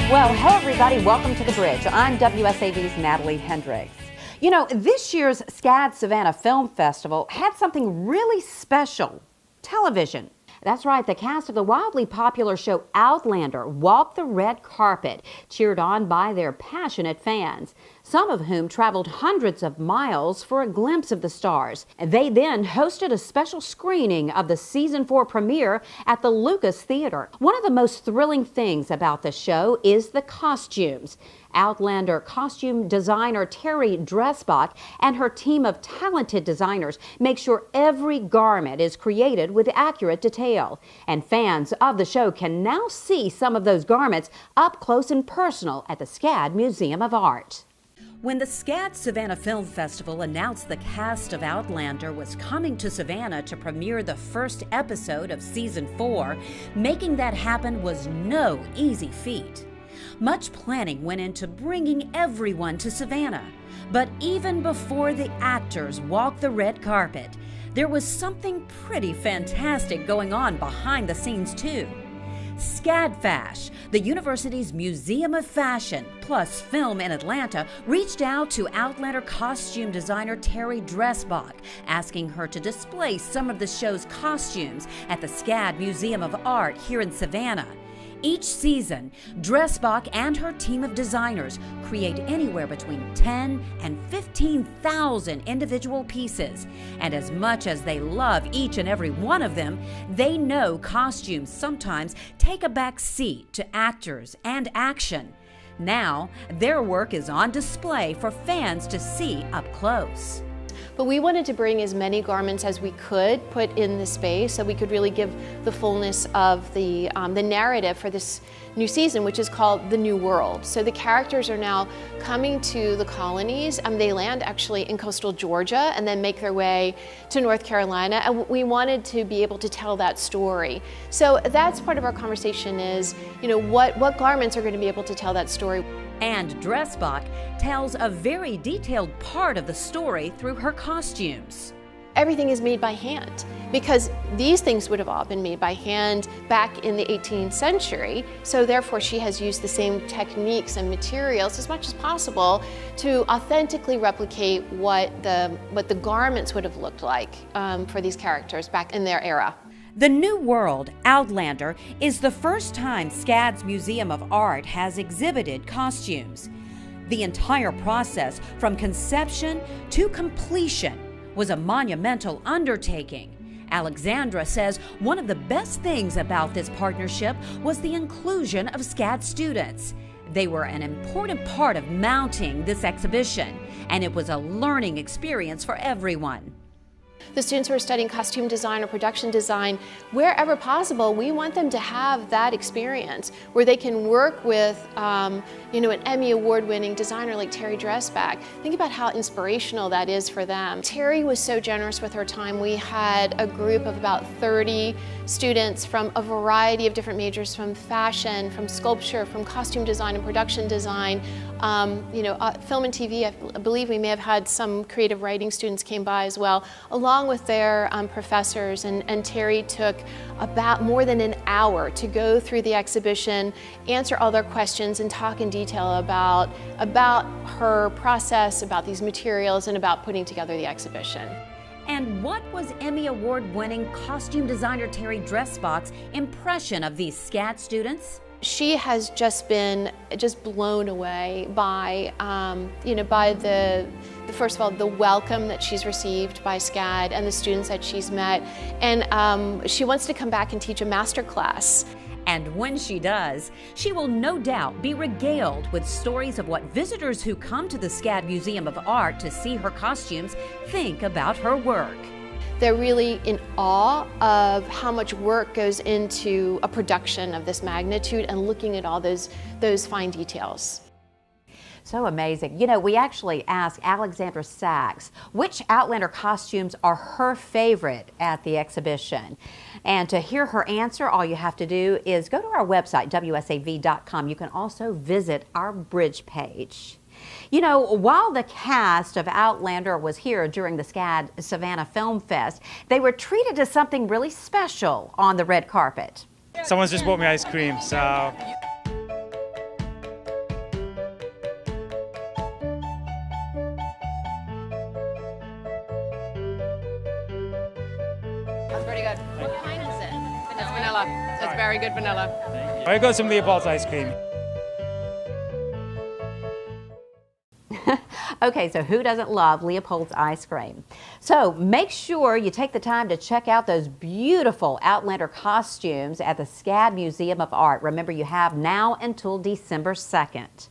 Well, hello everybody, welcome to The Bridge. I'm WSAV's Natalie Hendricks. You know, this year's SCAD Savannah Film Festival had something really special: television. That's right, the cast of the wildly popular show Outlander walked the red carpet, cheered on by their passionate fans, some of whom traveled hundreds of miles for a glimpse of the stars. They then hosted a special screening of the Season 4 premiere at the Lucas Theater. One of the most thrilling things about the show is the costumes. Outlander costume designer Terry Dressbach and her team of talented designers make sure every garment is created with accurate detail. And fans of the show can now see some of those garments up close and personal at the SCAD Museum of Art. When the SCAD Savannah Film Festival announced the cast of Outlander was coming to Savannah to premiere the first episode of Season 4, making that happen was no easy feat. Much planning went into bringing everyone to Savannah. But even before the actors walked the red carpet, there was something pretty fantastic going on behind the scenes too. SCADFash, the university's Museum of Fashion plus Film in Atlanta, reached out to Outlander costume designer Terry Dressbach, asking her to display some of the show's costumes at the SCAD Museum of Art here in Savannah. Each season, Dressbach and her team of designers create anywhere between 10 and 15,000 individual pieces. And as much as they love each and every one of them, they know costumes sometimes take a back seat to actors and action. Now, their work is on display for fans to see up close. But we wanted to bring as many garments as we could put in the space so we could really give the fullness of the narrative for this new season, which is called The New World. So the characters are now coming to the colonies. They land actually in coastal Georgia and then make their way to North Carolina. And we wanted to be able to tell that story. So that's part of our conversation is, you know, what garments are going to be able to tell that story. And Dressbach tells a very detailed part of the story through her costumes. Everything is made by hand because these things would have all been made by hand back in the 18th century. So therefore she has used the same techniques and materials as much as possible to authentically replicate what the garments would have looked like for these characters back in their era. The New World, Outlander, is the first time SCAD's Museum of Art has exhibited costumes. The entire process, from conception to completion, was a monumental undertaking. Alexandra says one of the best things about this partnership was the inclusion of SCAD students. They were an important part of mounting this exhibition, and it was a learning experience for everyone. The students who are studying costume design or production design, wherever possible, we want them to have that experience where they can work with an Emmy award-winning designer like Terry Dressbach. Think about how inspirational that is for them. Terry was so generous with her time. We had a group of about 30 students from a variety of different majors, from fashion, from sculpture, from costume design and production design, film and TV. I believe we may have had some creative writing students came by as well, along with their professors, and Terry took about more than an hour to go through the exhibition, answer all their questions, and talk in detail about her process, about these materials, and about putting together the exhibition. And what was Emmy Award-winning costume designer Terry Dressbach's impression of these SCAD students? She has just been blown away by, by the first of all, the welcome that she's received by SCAD and the students that she's met. And she wants to come back and teach a master class. And when she does, she will no doubt be regaled with stories of what visitors who come to the SCAD Museum of Art to see her costumes think about her work. They're really in awe of how much work goes into a production of this magnitude and looking at all those fine details. So amazing. You know, we actually asked Alexandra Sachs which Outlander costumes are her favorite at the exhibition. And to hear her answer, all you have to do is go to our website, WSAV.com. You can also visit our Bridge page. You know, while the cast of Outlander was here during the SCAD Savannah Film Fest, they were treated to something really special on the red carpet. Someone's just bought me ice cream, so That's pretty good. What kind is it? It's vanilla. It's very good vanilla. I got some Leopold's ice cream. Okay, so who doesn't love Leopold's ice cream? So make sure you take the time to check out those beautiful Outlander costumes at the SCAD Museum of Art. Remember, you have now until December 2nd.